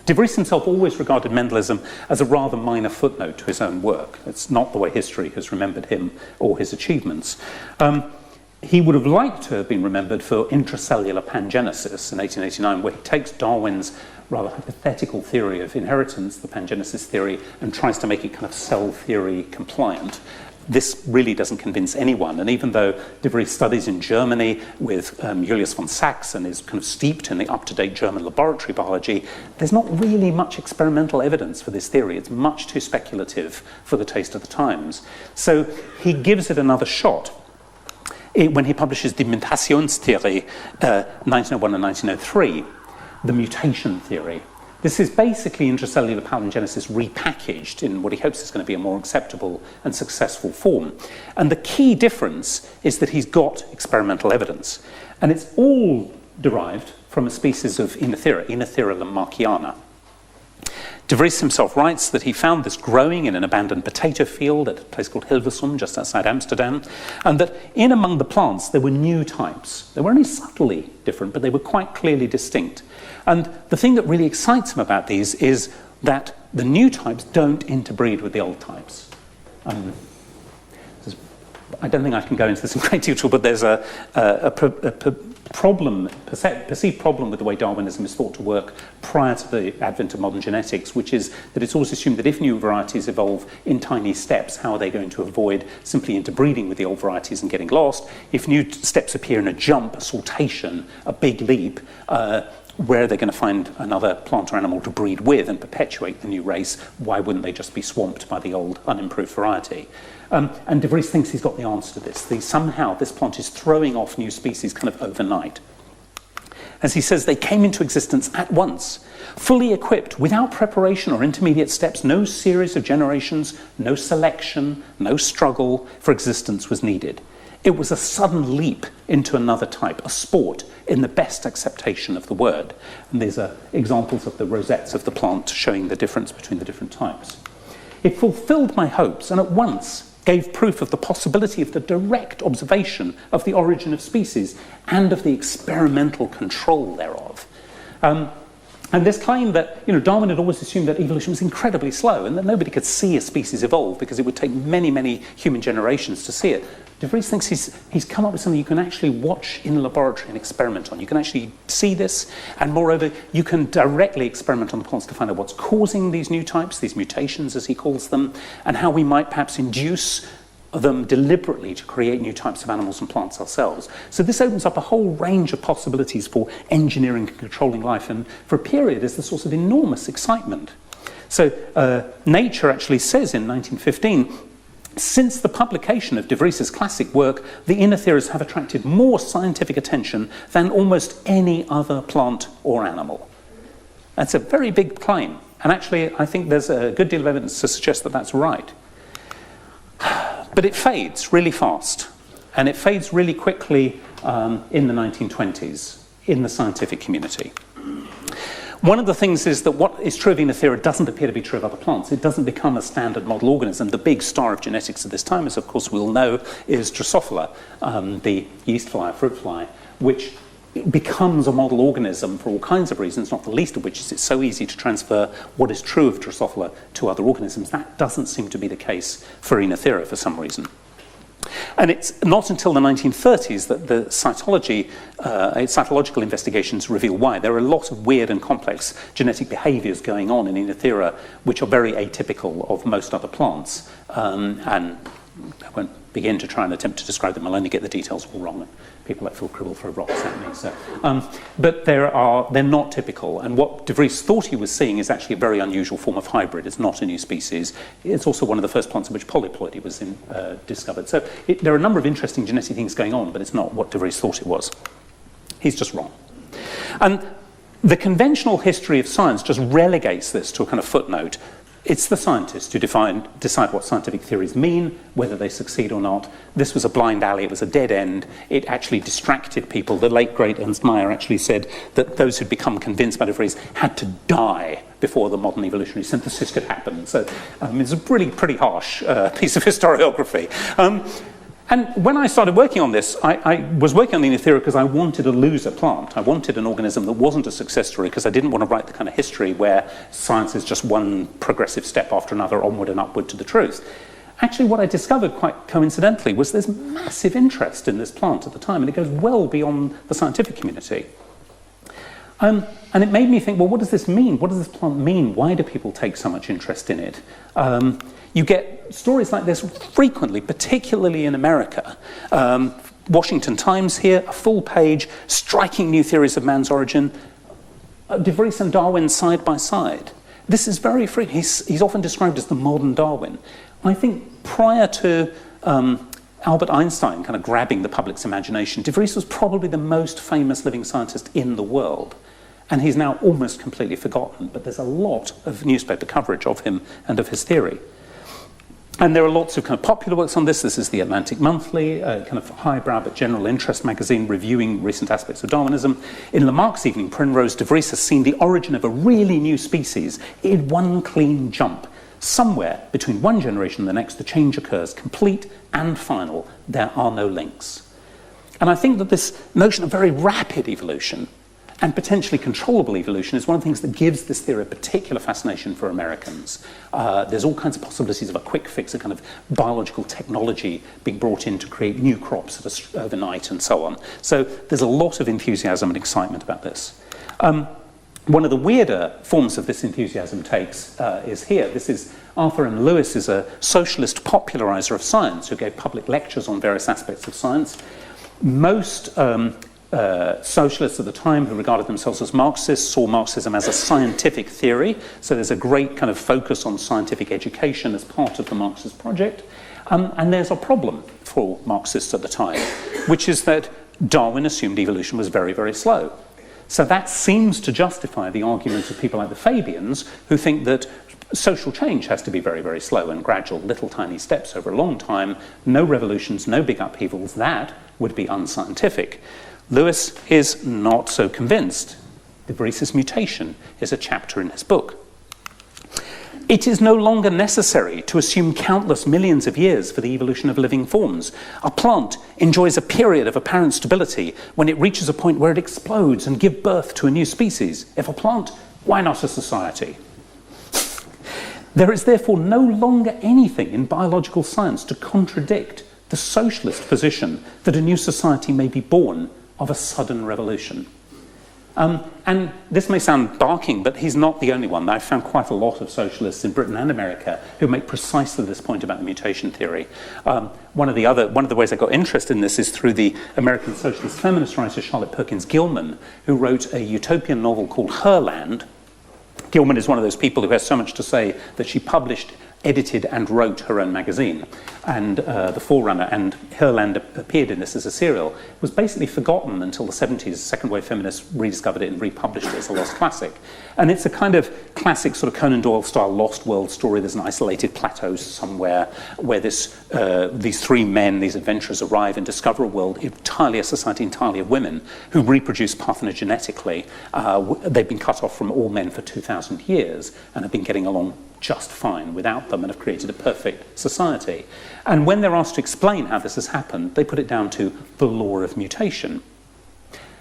De Vries himself always regarded Mendelism as a rather minor footnote to his own work. It's not the way history has remembered him or his achievements. He would have liked to have been remembered for intracellular pangenesis in 1889, where he takes Darwin's rather hypothetical theory of inheritance, the pangenesis theory, and tries to make it kind of cell theory compliant. This really doesn't convince anyone, and even though De Vries studies in Germany with Julius von Sachs and is kind of steeped in the up-to-date German laboratory biology, there's not really much experimental evidence for this theory. It's much too speculative for the taste of the times. So he gives it another shot when he publishes the Mutationstheorie, 1901 and 1903, the mutation theory. This is basically intracellular palingenesis repackaged in what he hopes is going to be a more acceptable and successful form. And the key difference is that he's got experimental evidence. And it's all derived from a species of Enethera, Enethera lamarckiana. De Vries himself writes that he found this growing in an abandoned potato field at a place called Hilversum, just outside Amsterdam, and that in among the plants there were new types. They were only subtly different, but they were quite clearly distinct. And the thing that really excites him about these is that the new types don't interbreed with the old types. I don't think I can go into this in great detail, but there's a perceived problem with the way Darwinism is thought to work prior to the advent of modern genetics, which is that it's always assumed that if new varieties evolve in tiny steps, how are they going to avoid simply interbreeding with the old varieties and getting lost? If new steps appear in a jump, a saltation, a big leap, where are they going to find another plant or animal to breed with and perpetuate the new race? Why wouldn't they just be swamped by the old unimproved variety? And De Vries thinks he's got the answer to this. Somehow this plant is throwing off new species kind of overnight. As he says, they came into existence at once, fully equipped, without preparation or intermediate steps, no series of generations, no selection, no struggle for existence was needed. It was a sudden leap into another type, a sport in the best acceptation of the word. And these are examples of the rosettes of the plant showing the difference between the different types. It fulfilled my hopes and at once gave proof of the possibility of the direct observation of the origin of species and of the experimental control thereof. And this claim that, Darwin had always assumed that evolution was incredibly slow and that nobody could see a species evolve because it would take many, many human generations to see it. Devries thinks he's come up with something you can actually watch in a laboratory and experiment on. You can actually see this, and moreover, you can directly experiment on the plants to find out what's causing these new types, these mutations as he calls them, and how we might perhaps induce them deliberately to create new types of animals and plants ourselves. So this opens up a whole range of possibilities for engineering and controlling life, and for a period is the source of enormous excitement. So Nature actually says in 1915, since the publication of Devries' classic work, the inner theories have attracted more scientific attention than almost any other plant or animal. That's a very big claim, and actually I think there's a good deal of evidence to suggest that that's right. But it fades really fast, and it fades really quickly in the 1920s in the scientific community. One of the things is that what is true of inner theory doesn't appear to be true of other plants. It doesn't become a standard model organism. The big star of genetics at this time, as of course we'll know, is Drosophila, the yeast fly, fruit fly, which becomes a model organism for all kinds of reasons, not the least of which is it's so easy to transfer what is true of Drosophila to other organisms. That doesn't seem to be the case for Oenothera for some reason. And it's not until the 1930s that the cytological investigations reveal why. There are a lot of weird and complex genetic behaviours going on in Oenothera which are very atypical of most other plants. And I won't begin to try and attempt to describe them. I'll only get the details all wrong. People like Phil Cribble throw rocks at me. So, but they're not typical. And what Devries thought he was seeing is actually a very unusual form of hybrid. It's not a new species. It's also one of the first plants in which polyploidy was discovered. So there are a number of interesting genetic things going on, but it's not what Devries thought it was. He's just wrong. And the conventional history of science just relegates this to a kind of footnote. It's the scientists who decide what scientific theories mean, whether they succeed or not. This was a blind alley, it was a dead end. It actually distracted people. The late, great Ernst Mayr actually said that those who'd become convinced by Devries had to die before the modern evolutionary synthesis could happen. So it's a pretty harsh piece of historiography. And when I started working on this, I was working on the Oenothera because I wanted to lose a plant. I wanted an organism that wasn't a success story because I didn't want to write the kind of history where science is just one progressive step after another, onward and upward to the truth. Actually, what I discovered quite coincidentally was there's massive interest in this plant at the time, and it goes well beyond the scientific community. And it made me think, well, what does this mean? What does this plant mean? Why do people take so much interest in it? You get stories like this frequently, particularly in America. Washington Times here, a full page, striking new theories of man's origin. Devries and Darwin side by side. This is very frequent. He's often described as the modern Darwin. I think prior to Albert Einstein kind of grabbing the public's imagination, Devries was probably the most famous living scientist in the world. And he's now almost completely forgotten, but there's a lot of newspaper coverage of him and of his theory. And there are lots of kind of popular works on this. This is the Atlantic Monthly, a kind of highbrow but general interest magazine reviewing recent aspects of Darwinism. In Lamarck's Evening Primrose, Devries has seen the origin of a really new species in one clean jump. Somewhere between one generation and the next, the change occurs, complete and final. There are no links. And I think that this notion of very rapid evolution and potentially controllable evolution is one of the things that gives this theory a particular fascination for Americans. There's all kinds of possibilities of a quick fix, a kind of biological technology being brought in to create new crops overnight and so on. So there's a lot of enthusiasm and excitement about this. One of the weirder forms of this enthusiasm is here. This is Arthur M. Lewis is a socialist popularizer of science who gave public lectures on various aspects of science. Most socialists at the time who regarded themselves as Marxists saw Marxism as a scientific theory. So there's a great kind of focus on scientific education as part of the Marxist project. And there's a problem for Marxists at the time, which is that Darwin assumed evolution was very, very slow. So that seems to justify the arguments of people like the Fabians, who think that social change has to be very, very slow and gradual, little tiny steps over a long time, no revolutions, no big upheavals. That would be unscientific. Lewis is not so convinced. Devries' mutation is a chapter in his book. It is no longer necessary to assume countless millions of years for the evolution of living forms. A plant enjoys a period of apparent stability when it reaches a point where it explodes and gives birth to a new species. If a plant Why not a society? There is therefore no longer anything in biological science to contradict the socialist position that a new society may be born of a sudden revolution. And this may sound barking, but he's not the only one. I've found quite a lot of socialists in Britain and America who make precisely this point about the mutation theory. One of the ways I got interested in this is through the American socialist feminist writer Charlotte Perkins Gilman, who wrote a utopian novel called Herland. Gilman is one of those people who has so much to say that she published, edited and wrote her own magazine, and The Forerunner, and Herland appeared in this as a serial. It was basically forgotten until the 70s. Second wave feminists rediscovered it and republished it as a lost classic. And it's a kind of classic sort of Conan Doyle style lost world story. There's an isolated plateau somewhere where these three men, these adventurers, arrive and discover a world entirely, a society entirely of women who reproduce parthenogenetically. They've been cut off from all men for 2,000 years and have been getting along just fine without them and have created a perfect society. And when they're asked to explain how this has happened, they put it down to the law of mutation.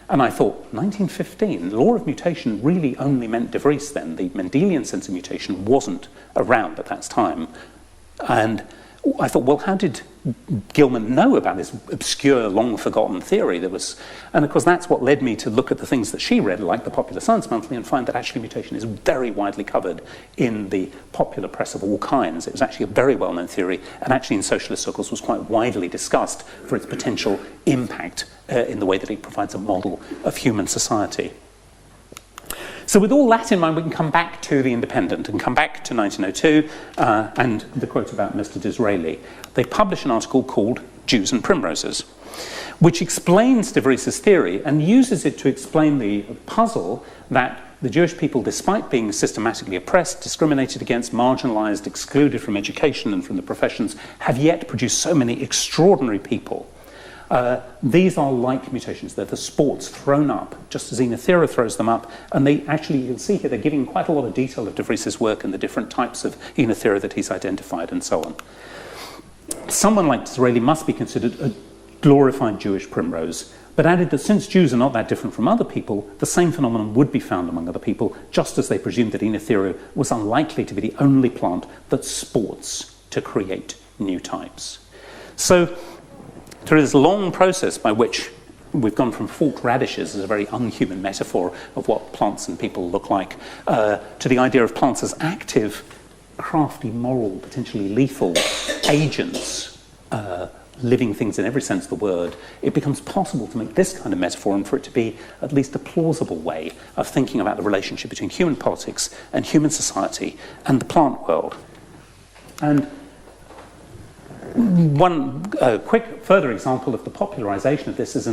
And I thought, 1915, the law of mutation really only meant De Vries then. The Mendelian sense of mutation wasn't around at that time. And I thought, well, how did Gilman know about this obscure, long-forgotten theory that was... And of course, that's what led me to look at the things that she read, like the Popular Science Monthly, and find that actually mutation is very widely covered in the popular press of all kinds. It was actually a very well-known theory, and actually in socialist circles was quite widely discussed for its potential impact in the way that it provides a model of human society. So with all that in mind, we can come back to The Independent and come back to 1902 and the quote about Mr. Disraeli. They publish an article called Jews and Primroses, which explains De Vries' theory and uses it to explain the puzzle that the Jewish people, despite being systematically oppressed, discriminated against, marginalized, excluded from education and from the professions, have yet produced so many extraordinary people. These are like mutations. They're the sports thrown up, just as Enothera throws them up. And they actually, you'll see here, they're giving quite a lot of detail of De Vries' work and the different types of Enothera that he's identified and so on. Someone like Disraeli must be considered a glorified Jewish primrose, but added that since Jews are not that different from other people, the same phenomenon would be found among other people, just as they presumed that Enothera was unlikely to be the only plant that sports to create new types. So, through this long process by which we've gone from forked radishes as a very unhuman metaphor of what plants and people look like, to the idea of plants as active, crafty, moral, potentially lethal agents, living things in every sense of the word, it becomes possible to make this kind of metaphor and for it to be at least a plausible way of thinking about the relationship between human politics and human society and the plant world. And one quick further example of the popularization of this is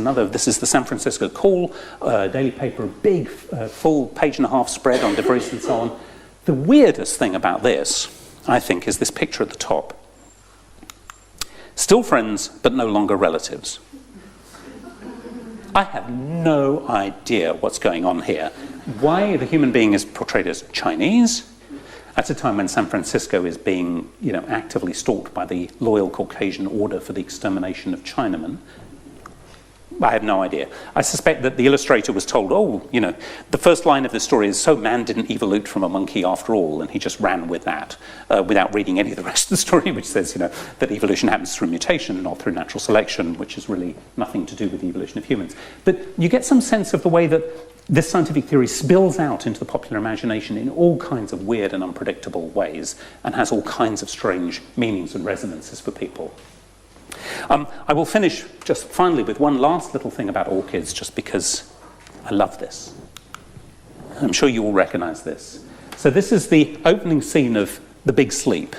the San Francisco Call, daily paper, a big full page-and-a-half spread on De Vries and so on. The weirdest thing about this, I think, is this picture at the top. Still friends, but no longer relatives. I have no idea what's going on here. Why the human being is portrayed as Chinese, at a time when San Francisco is being, actively stalked by the loyal Caucasian order for the extermination of Chinamen. I have no idea. I suspect that the illustrator was told, the first line of the story is, so man didn't evolute from a monkey after all, and he just ran with that, without reading any of the rest of the story, which says, that evolution happens through mutation, not through natural selection, which is really nothing to do with the evolution of humans. But you get some sense of the way that this scientific theory spills out into the popular imagination in all kinds of weird and unpredictable ways, and has all kinds of strange meanings and resonances for people. I will finish just finally with one last little thing about orchids, just because I love this. I'm sure you all recognize this. So this is the opening scene of The Big Sleep,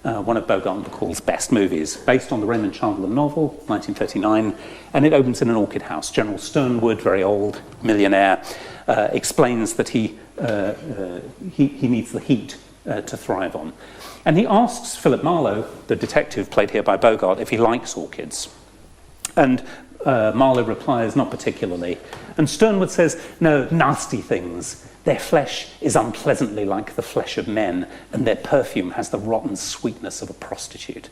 one of Bogart and Bacall's best movies, based on the Raymond Chandler novel, 1939, and it opens in an orchid house. General Sternwood, very old, millionaire, explains that he needs the heat to thrive on. And he asks Philip Marlowe, the detective played here by Bogart, if he likes orchids. And Marlowe replies, not particularly. And Sternwood says, no, nasty things. Their flesh is unpleasantly like the flesh of men, and their perfume has the rotten sweetness of a prostitute.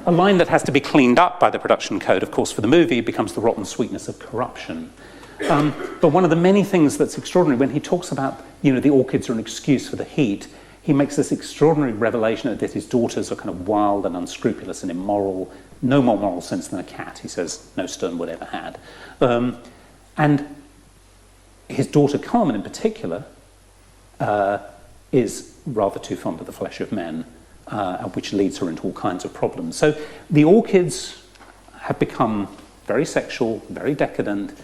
A line that has to be cleaned up by the production code, of course, for the movie, becomes the rotten sweetness of corruption. But one of the many things that's extraordinary, when he talks about, the orchids are an excuse for the heat, he makes this extraordinary revelation that his daughters are kind of wild and unscrupulous and immoral, no more moral sense than a cat, he says, no stern would ever had. And his daughter Carmen in particular is rather too fond of the flesh of men, which leads her into all kinds of problems. So the orchids have become very sexual, very decadent,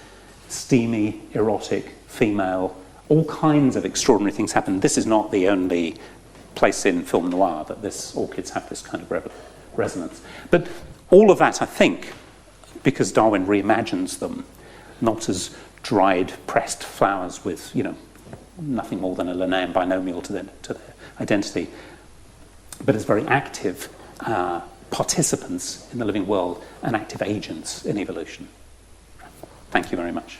steamy, erotic, female, all kinds of extraordinary things happen. This is not the only place in film noir that orchids have this kind of resonance. But all of that, I think, because Darwin reimagines them, not as dried, pressed flowers with, nothing more than a Linnaean binomial to their identity, but as very active participants in the living world and active agents in evolution. Thank you very much.